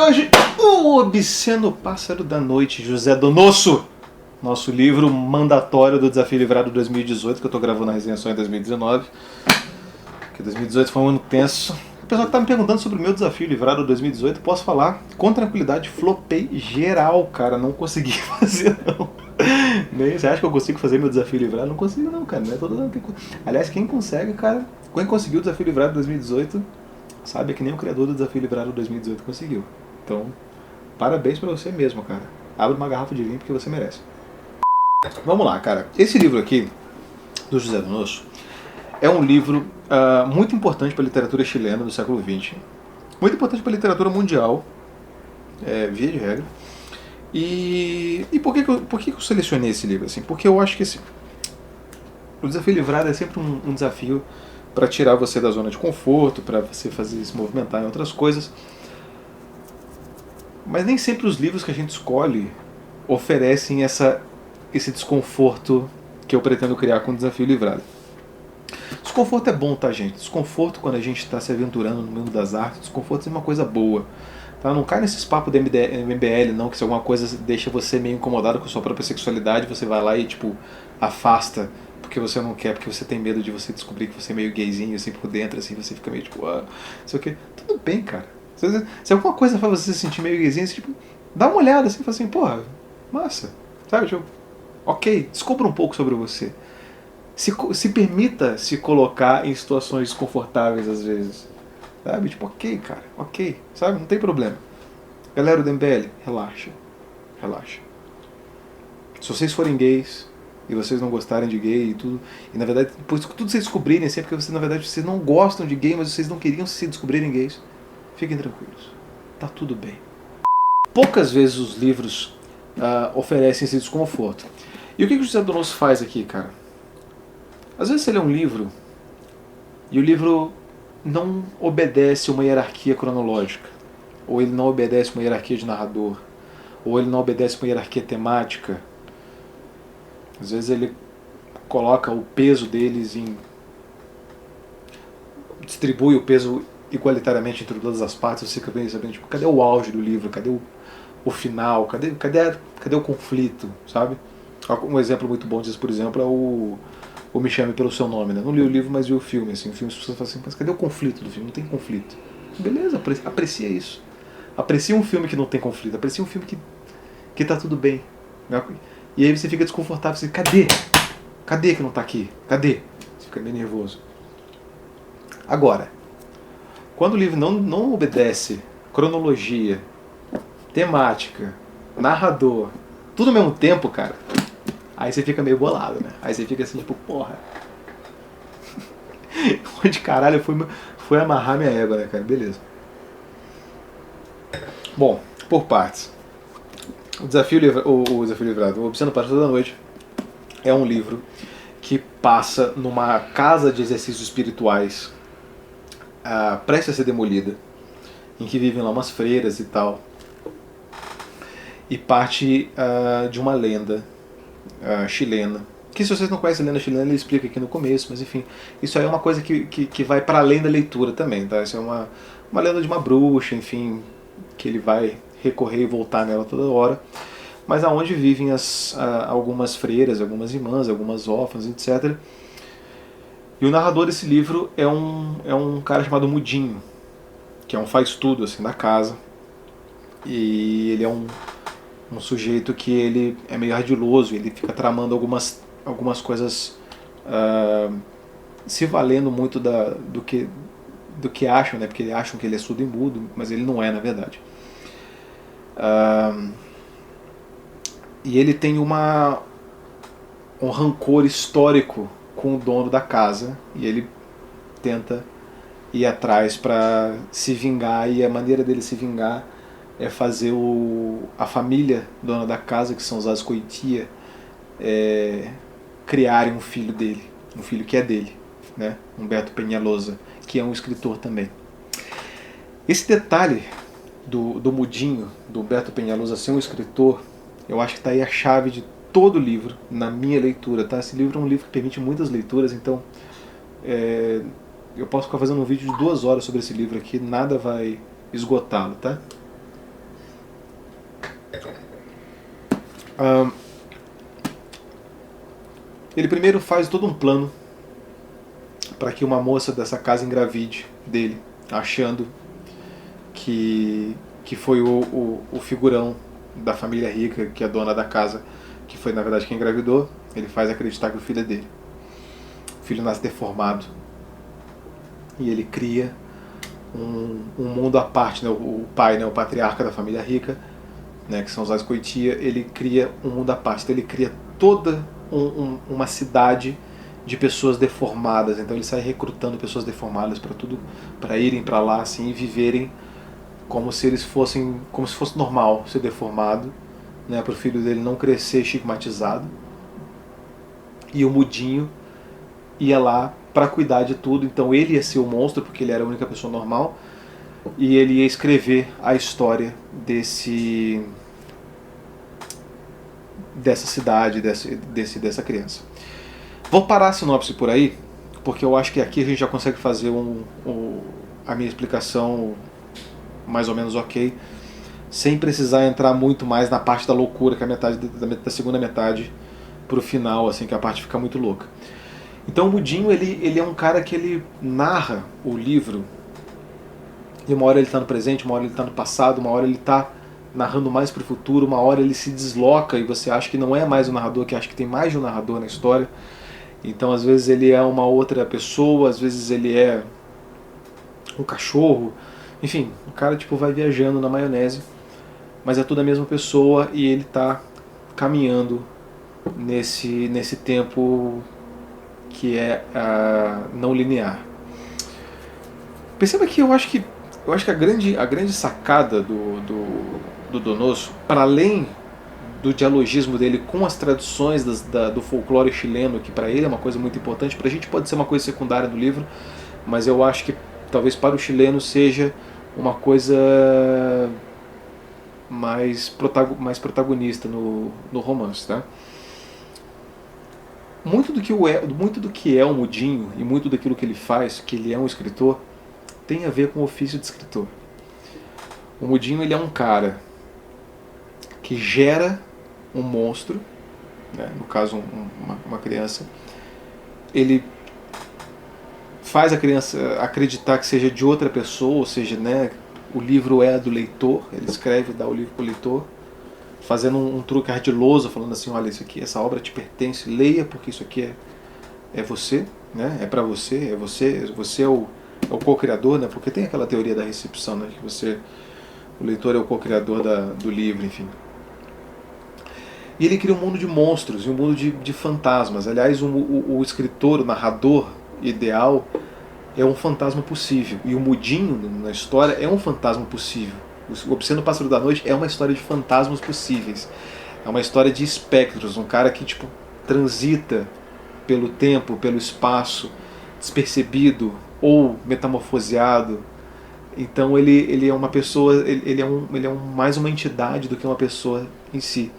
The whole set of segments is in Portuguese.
hoje, O Obsceno Pássaro da Noite, José Donoso. Nosso livro mandatório do Desafio Livrado 2018, que eu tô gravando a resenha só em 2019. Porque 2018 foi um ano tenso. O pessoal que tá me perguntando sobre o meu Desafio Livrado 2018, posso falar com tranquilidade, flopei geral, cara. Não consegui fazer, não. Você acha que eu consigo fazer meu Desafio Livrado? Não consigo, não, cara. Não é todo ano que... Aliás, quem consegue, cara, quem conseguiu o Desafio Livrado 2018, sabe, é que nem o criador do Desafio Livrado 2018 conseguiu. Então, parabéns pra você mesmo, cara. Abre uma garrafa de vinho porque você merece. Vamos lá, cara. Esse livro aqui, do José Donoso, é um livro muito importante para a literatura chilena do século XX. Muito importante para a literatura mundial, via de regra. E por que eu selecionei esse livro? Assim? Porque eu acho que o Desafio Livrado é sempre um desafio para tirar você da zona de conforto, para você fazer se movimentar em outras coisas. Mas nem sempre os livros que a gente escolhe oferecem esse desconforto que eu pretendo criar com o Desafio Livrado. Desconforto é bom, tá, gente? Desconforto, quando a gente está se aventurando no mundo das artes, desconforto é uma coisa boa. Tá? Não cai nesses papos de MBL, não, que se alguma coisa deixa você meio incomodado com a sua própria sexualidade, você vai lá e, tipo, afasta porque você não quer, porque você tem medo de você descobrir que você é meio gayzinho, assim, por dentro, assim, você fica meio, tipo, não sei o quê. Tudo bem, cara. Se alguma coisa faz você se sentir meio gayzinho, assim, tipo, dá uma olhada, assim, fala assim, porra, massa, sabe? Tipo, ok, descubra um pouco sobre você. Se permita se colocar em situações desconfortáveis às vezes. Sabe? Tipo, ok, cara, ok, sabe? Não tem problema. Galera do MBL, relaxa. Relaxa. Se vocês forem gays e vocês não gostarem de gay e tudo, e na verdade, depois tudo vocês descobrirem assim, é porque vocês, na verdade, vocês não gostam de gay, mas vocês não queriam se descobrirem gays, fiquem tranquilos. Tá tudo bem. Poucas vezes os livros oferecem esse desconforto. E o que o José Donoso faz aqui, cara? Às vezes você lê um livro e o livro não obedece uma hierarquia cronológica, ou ele não obedece uma hierarquia de narrador, ou ele não obedece uma hierarquia temática. Às vezes ele coloca o peso deles distribui o peso igualitariamente entre todas as partes. Você fica bem sabendo, tipo, cadê o auge do livro, cadê o final, cadê o conflito, sabe? Um exemplo muito bom disso, por exemplo, é o Me Chame Pelo Seu Nome, né? Não li o livro, mas vi o filme, assim. O filme, as pessoas falam assim, mas cadê o conflito do filme? Não tem conflito. Beleza, aprecia isso. Aprecia um filme que não tem conflito, aprecia um filme que tá tudo bem. E aí você fica desconfortável, você, cadê? Cadê que não tá aqui? Cadê? Você fica meio nervoso. Agora, quando o livro não obedece cronologia, temática, narrador, tudo ao mesmo tempo, cara, aí você fica meio bolado, né? Aí você fica assim, tipo, porra. Onde caralho foi amarrar minha égua, né, cara? Beleza. Bom, por partes. O Desafio Livrado, O Obsceno Pássaro da Noite, é um livro que passa numa casa de exercícios espirituais prestes a ser demolida, em que vivem lá umas freiras e tal. E parte de uma lenda chilena, que se vocês não conhecem a lenda chilena, ele explica aqui no começo, mas enfim, isso aí é uma coisa que vai para além da leitura também, tá? Isso é uma lenda de uma bruxa, enfim, que ele vai recorrer e voltar nela toda hora, mas aonde vivem algumas freiras, algumas irmãs, algumas órfãs, etc. E o narrador desse livro é um cara chamado Mudinho, que é um faz-tudo assim, da casa, e ele é um sujeito que ele é meio ardiloso, ele fica tramando algumas coisas se valendo muito do que acham, né? Porque acham que ele é surdo e mudo, mas ele não é, na verdade. E ele tem um rancor histórico com o dono da casa, e ele tenta ir atrás para se vingar, e a maneira dele se vingar é fazer a família dona da casa, que são os Azcoitia, criarem um filho dele, um filho que é dele, né? Humberto Peñalosa, que é um escritor também. Esse detalhe do Mudinho, do Humberto Peñalosa ser um escritor, eu acho que está aí a chave de todo o livro, na minha leitura, tá? Esse livro é um livro que permite muitas leituras, então eu posso ficar fazendo um vídeo de 2 horas sobre esse livro aqui, nada vai esgotá-lo, tá? Ele primeiro faz todo um plano para que uma moça dessa casa engravide dele, achando que foi o figurão da família rica, que é a dona da casa, que foi na verdade quem engravidou. Ele faz acreditar que o filho é dele. O filho nasce deformado. E ele cria um mundo à parte, né? O pai, né? O patriarca da família rica, né? Que são os Ascoitia, ele cria um mundo à parte. Então ele cria toda uma cidade de pessoas deformadas. Então ele sai recrutando pessoas deformadas para tudo, para irem para lá assim, e viverem como se eles fossem, como se fosse normal ser deformado, né? Para o filho dele não crescer estigmatizado. E o Mudinho ia lá para cuidar de tudo. Então ele ia ser o monstro, porque ele era a única pessoa normal, e ele ia escrever a história dessa cidade, dessa criança. Vou parar a sinopse por aí, porque eu acho que aqui a gente já consegue fazer a minha explicação mais ou menos ok, sem precisar entrar muito mais na parte da loucura, que é a metade da segunda metade pro final, assim, que a parte fica muito louca. Então o Mudinho, ele é um cara que ele narra o livro, e uma hora ele está no presente, uma hora ele está no passado, uma hora ele está narrando mais para o futuro, uma hora ele se desloca e você acha que não é mais o narrador, que acha que tem mais de um narrador na história. Então às vezes ele é uma outra pessoa, às vezes ele é um cachorro, enfim, o cara tipo vai viajando na maionese, mas é tudo a mesma pessoa e ele está caminhando nesse tempo que é não linear. Perceba que eu acho que a grande sacada do Donoso, para além do dialogismo dele com as tradições do folclore chileno, que para ele é uma coisa muito importante, para a gente pode ser uma coisa secundária do livro, mas eu acho que talvez para o chileno seja uma coisa mais protagonista no romance, tá? Muito do que é o Mudinho e muito daquilo que ele faz, que ele é um escritor, tem a ver com o ofício de escritor. O Mudinho, ele é um cara que gera um monstro, né, no caso uma criança. Ele faz a criança acreditar que seja de outra pessoa, ou seja, né, o livro é do leitor, ele escreve e dá o livro para o leitor, fazendo um truque ardiloso, falando assim, olha, isso aqui, essa obra te pertence, leia porque isso aqui é você, né? É para você, você é o co-criador, né? Porque tem aquela teoria da recepção, né? Que o leitor é o co-criador do livro, enfim. E ele cria um mundo de monstros e um mundo de fantasmas. Aliás, o escritor, o narrador ideal é um fantasma possível. E o Mudinho, na história, é um fantasma possível. O Obsceno Pássaro da Noite é uma história de fantasmas possíveis. É uma história de espectros, um cara que tipo transita pelo tempo, pelo espaço, despercebido ou metamorfoseado. Então ele é uma pessoa, ele é mais uma entidade do que uma pessoa em si.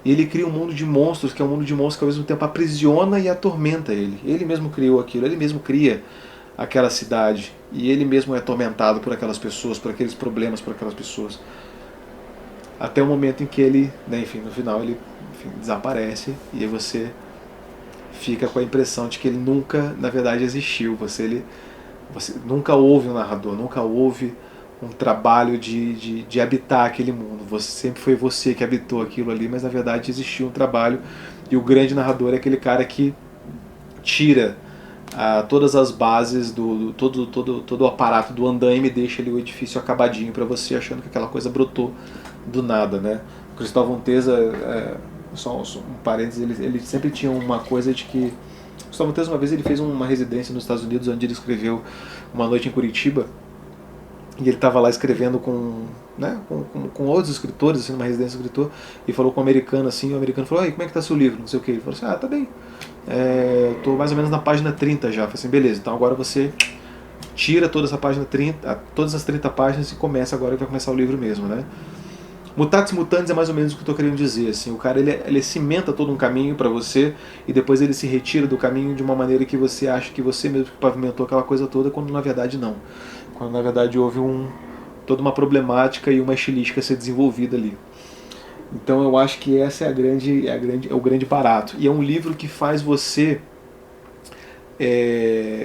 E ele cria um mundo de monstros, que é um mundo de monstros que ao mesmo tempo aprisiona e atormenta ele. Ele mesmo criou aquilo, ele mesmo cria aquela cidade, e ele mesmo é atormentado por aquelas pessoas, por aqueles problemas, por aquelas pessoas, até o momento em que ele, né, enfim, no final ele desaparece, e aí você fica com a impressão de que ele nunca, na verdade, existiu. Você nunca houve um narrador, nunca houve um trabalho de habitar aquele mundo. Sempre foi você que habitou aquilo ali, mas na verdade existiu um trabalho, e o grande narrador é aquele cara que tira todas as bases, todo o aparato do andaime, deixa ali o edifício acabadinho para você, achando que aquela coisa brotou do nada, né? O Cristóvão Teza, só um parênteses, ele sempre tinha uma coisa de que... O Cristóvão Teza, uma vez, ele fez uma residência nos Estados Unidos, onde ele escreveu Uma Noite em Curitiba, e ele estava lá escrevendo com outros escritores, assim, numa residência de escritor, e falou com um americano, assim, e o americano falou, como é que tá seu livro? Não sei o que. Ele falou assim, tá bem. Tô mais ou menos na página 30 já. Eu falei assim, beleza, então agora você tira toda essa página 30, todas as 30 páginas e começa agora, que vai começar o livro mesmo, né? Mutatis Mutandis é mais ou menos o que eu estou querendo dizer, assim, o cara ele cimenta todo um caminho para você e depois ele se retira do caminho de uma maneira que você acha que você mesmo que pavimentou aquela coisa toda, quando na verdade não. Quando na verdade houve toda uma problemática e uma estilística a ser desenvolvida ali. Então eu acho que essa é o grande barato. E é um livro que faz você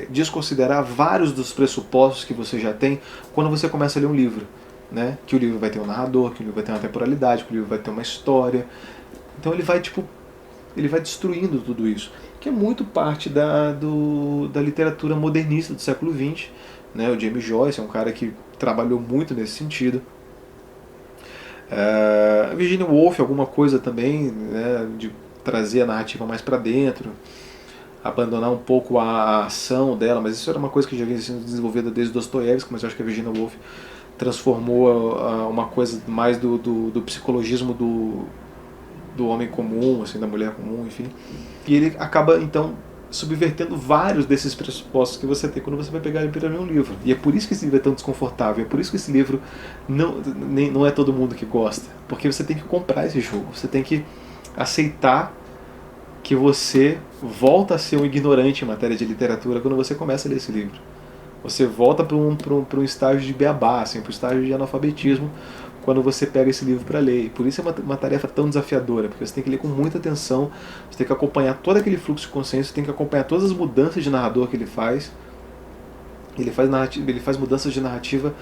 desconsiderar vários dos pressupostos que você já tem quando você começa a ler um livro. Né? Que o livro vai ter um narrador, que o livro vai ter uma temporalidade, que o livro vai ter uma história. Então ele vai destruindo tudo isso, que é muito parte da literatura modernista do século XX. Né? O James Joyce é um cara que trabalhou muito nesse sentido. Virginia Woolf, alguma coisa também, né, de trazer a narrativa mais para dentro, abandonar um pouco a ação dela, mas isso era uma coisa que já vinha sendo desenvolvida desde Dostoiévski, mas eu acho que a Virginia Woolf transformou uma coisa mais do psicologismo do homem comum, assim, da mulher comum, enfim. E ele acaba, então, subvertendo vários desses pressupostos que você tem quando você vai pegar e ler um livro. E é por isso que esse livro é tão desconfortável, é por isso que esse livro não é todo mundo que gosta. Porque você tem que comprar esse jogo, você tem que aceitar que você volta a ser um ignorante em matéria de literatura quando você começa a ler esse livro. Você volta para um estágio de beabá, assim, para um estágio de analfabetismo, quando você pega esse livro para ler. E por isso é uma tarefa tão desafiadora, porque você tem que ler com muita atenção, você tem que acompanhar todo aquele fluxo de consciência, você tem que acompanhar todas as mudanças de narrador que ele faz. Ele faz mudanças de narrativa,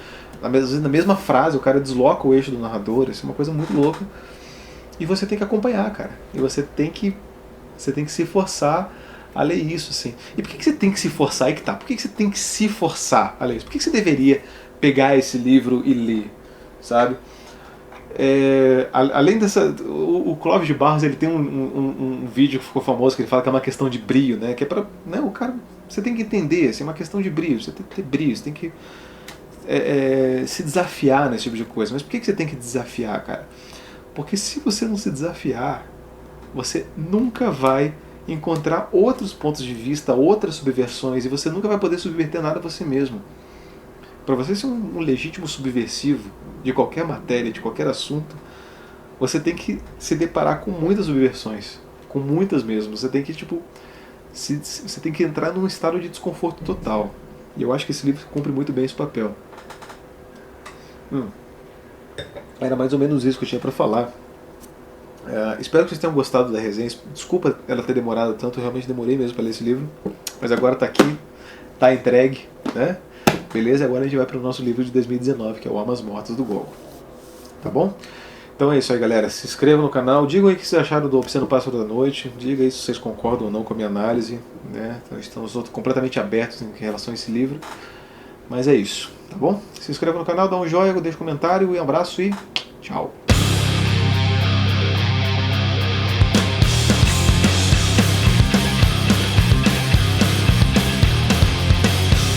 às vezes na mesma frase, o cara desloca o eixo do narrador, isso é uma coisa muito louca. E você tem que acompanhar, cara. E você tem que se forçar a ler isso, assim. E por que você tem que se forçar? Aí que tá. Por que você tem que se forçar a ler isso? Por que você deveria pegar esse livro e ler? Sabe? Além dessa... O Clóvis de Barros, ele tem um vídeo que ficou famoso, que ele fala que é uma questão de brio, né? Que é pra... Né, o cara... Você tem que entender, assim, é uma questão de brio. Você tem que ter brio, você tem que se desafiar nesse tipo de coisa. Mas por que você tem que desafiar, cara? Porque se você não se desafiar, você nunca vai encontrar outros pontos de vista, outras subversões, e você nunca vai poder subverter nada a você mesmo. Para você ser um legítimo subversivo de qualquer matéria, de qualquer assunto, você tem que se deparar com muitas subversões, com muitas mesmo. Você tem que você tem que entrar num estado de desconforto total. E eu acho que esse livro cumpre muito bem esse papel. Era mais ou menos isso que eu tinha para falar. Espero que vocês tenham gostado da resenha. Desculpa ela ter demorado tanto, eu realmente demorei mesmo para ler esse livro. Mas agora está aqui, está entregue, né? Beleza? Agora a gente vai para o nosso livro de 2019, que é o Almas Mortas do Gogol. Tá bom? Então é isso aí, galera. Se inscrevam no canal, digam aí o que vocês acharam do Obsceno Pássaro da Noite, diga aí se vocês concordam ou não com a minha análise, né? Então, estamos completamente abertos em relação a esse livro. Mas é isso, tá bom? Se inscreva no canal, dá um joinha, deixa um comentário, um abraço e tchau!